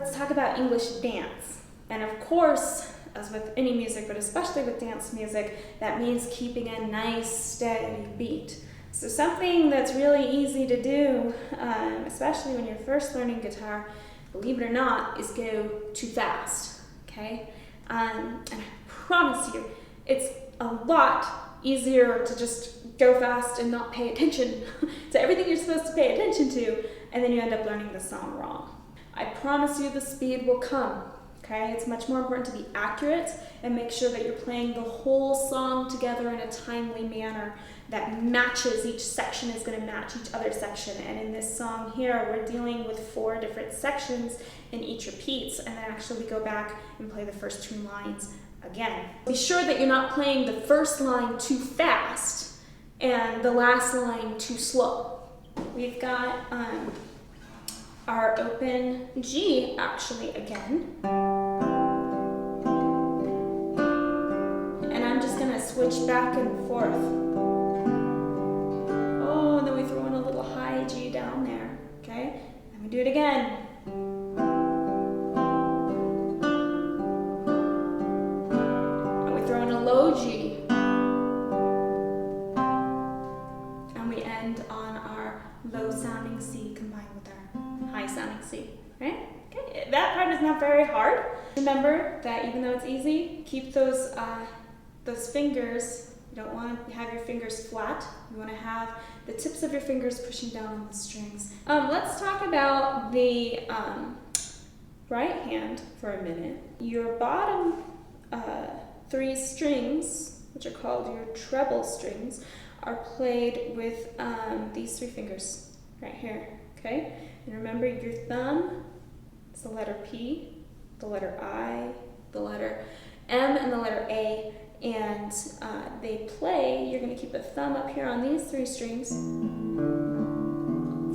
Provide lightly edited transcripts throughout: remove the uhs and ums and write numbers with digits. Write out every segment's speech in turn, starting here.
let's talk about English dance. And of course, as with any music, but especially with dance music, that means keeping a nice, steady beat. So something that's really easy to do, especially when you're first learning guitar, believe it or not, is go too fast, okay? And I promise you, it's a lot easier to just go fast and not pay attention to everything you're supposed to pay attention to, and then you end up learning the song wrong. I promise you the speed will come, okay? It's much more important to be accurate and make sure that you're playing the whole song together in a timely manner that matches. Each section is going to match each other section, and in this song here we're dealing with 4 different sections and each repeats, and then actually we go back and play the first 2 lines again. Be sure that you're not playing the first line too fast and the last line too slow. We've got our open G actually again. And I'm just going to switch back and forth. Oh, and then we throw in a little high G down there, okay? And we do it again. And we throw in a low G. And we end on our low sounding C combined with our high sounding C, right? Okay, that part is not very hard. Remember that even though it's easy, keep those fingers. You don't want to have your fingers flat. You want to have the tips of your fingers pushing down on the strings. Let's talk about the right hand for a minute. Your bottom 3 strings, which are called your treble strings, are played with these 3 fingers right here, okay? And remember, your thumb is the letter P, the letter I, the letter M, and the letter A. And they play, you're going to keep a thumb up here on these 3 strings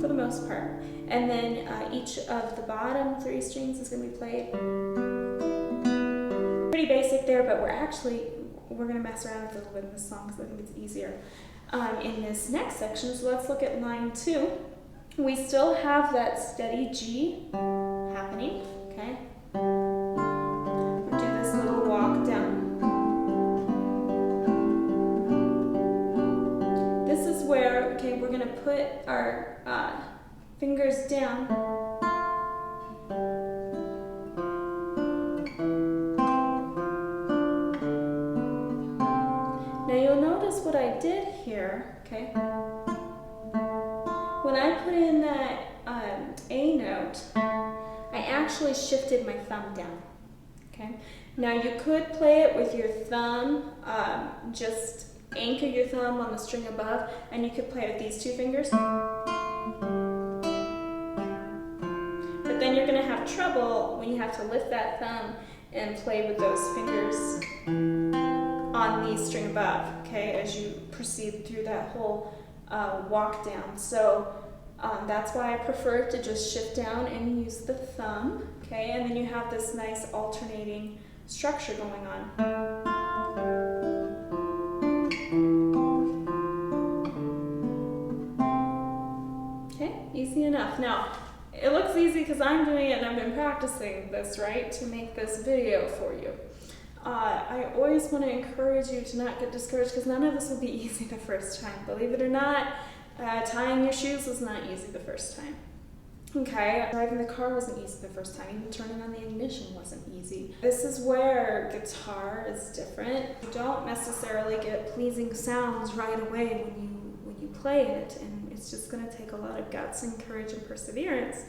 for the most part. And then each of the bottom 3 strings is going to be played. Pretty basic there, but we're going to mess around with it a little bit in this song because I think it's easier in this next section. So let's look at line 2. We still have that steady G happening, okay? We'll do this little walk down. Where, okay, we're going to put our fingers down. Now you'll notice what I did here, okay? When I put in that A note, I actually shifted my thumb down, okay? Now you could play it with your thumb, just anchor your thumb on the string above, and you could play it with these 2 fingers. But then you're going to have trouble when you have to lift that thumb and play with those fingers on the string above, okay, as you proceed through that whole walk down. So that's why I prefer to just shift down and use the thumb, okay, and then you have this nice alternating structure going on. Easy enough. Now, it looks easy because I'm doing it and I've been practicing this, right, to make this video for you. I always want to encourage you to not get discouraged because none of this will be easy the first time. Believe it or not, tying your shoes was not easy the first time. Okay, driving the car wasn't easy the first time. Even turning on the ignition wasn't easy. This is where guitar is different. You don't necessarily get pleasing sounds right away when you play it, and it's just going to take a lot of guts and courage and perseverance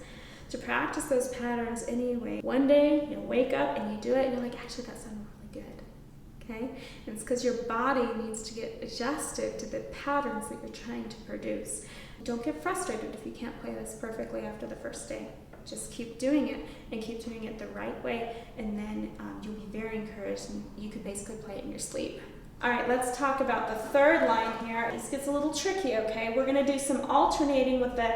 to practice those patterns anyway. One day you'll wake up and you do it and you're like, actually that sounded really good, okay? And it's because your body needs to get adjusted to the patterns that you're trying to produce. Don't get frustrated if you can't play this perfectly after the first day. Just keep doing it and keep doing it the right way, and then you'll be very encouraged and you can basically play it in your sleep. All right, let's talk about the third line here. This gets a little tricky, okay? We're gonna do some alternating with the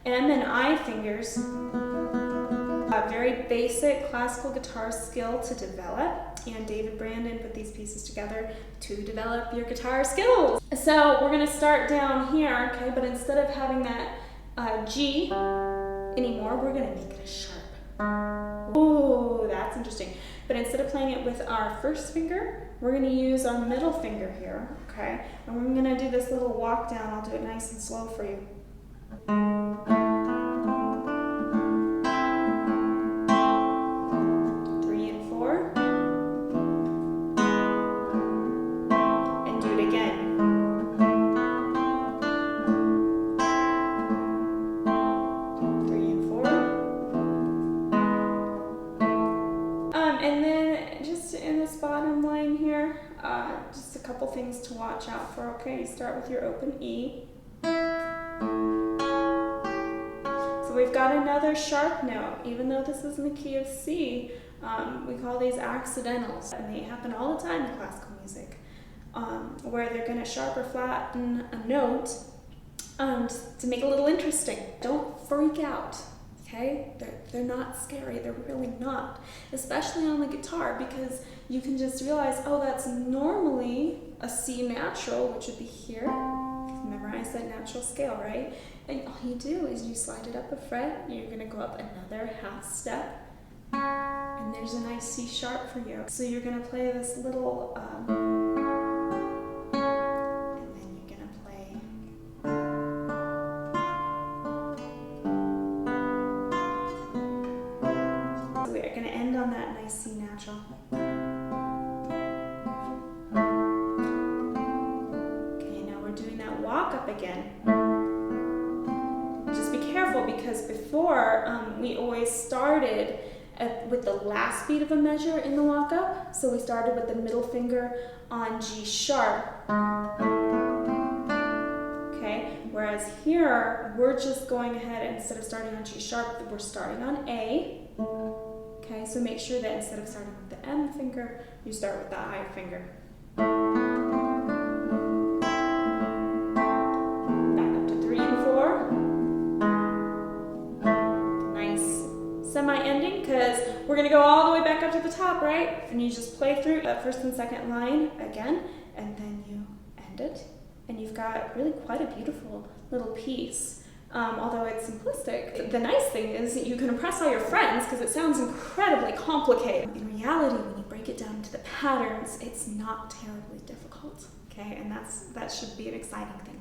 M and I fingers. A very basic classical guitar skill to develop, and David Brandon put these pieces together to develop your guitar skills. So we're gonna start down here, okay? But instead of having that G anymore, we're gonna make it a sharp, Ooh, that's interesting. But instead of playing it with our first finger, we're going to use our middle finger here, okay? And we're going to do this little walk down. I'll do it nice and slow for you. 3 and 4. And do it again. 3 and 4. And then just in this bottom line here, just a couple things to watch out for, okay? You start with your open E. So we've got another sharp note. Even though this is in the key of C, we call these accidentals, and they happen all the time in classical music, where they're going to sharp or flatten a note to make it a little interesting. Don't freak out. Okay? They're not scary, they're really not. Especially on the guitar, because you can just realize, oh, that's normally a C natural, which would be here. Memorize that natural scale, right? And all you do is you slide it up a fret, you're gonna go up another half step, and there's a nice C sharp for you. So you're gonna play this little, and then you're gonna play. We're going to end on that nice C natural. Okay, now we're doing that walk up again. Just be careful, because before we always started with the last beat of a measure in the walk up. So we started with the middle finger on G sharp. Okay, whereas here we're just going ahead, and instead of starting on G sharp, we're starting on A. Okay, so make sure that instead of starting with the M finger, you start with the I finger. Back up to 3 and 4. Nice semi-ending, because we're going to go all the way back up to the top, right? And you just play through that first and second line again, and then you end it. And you've got really quite a beautiful little piece. Although it's simplistic, the nice thing is that you can impress all your friends, because it sounds incredibly complicated. In reality, when you break it down to the patterns, it's not terribly difficult, okay? And that should be an exciting thing.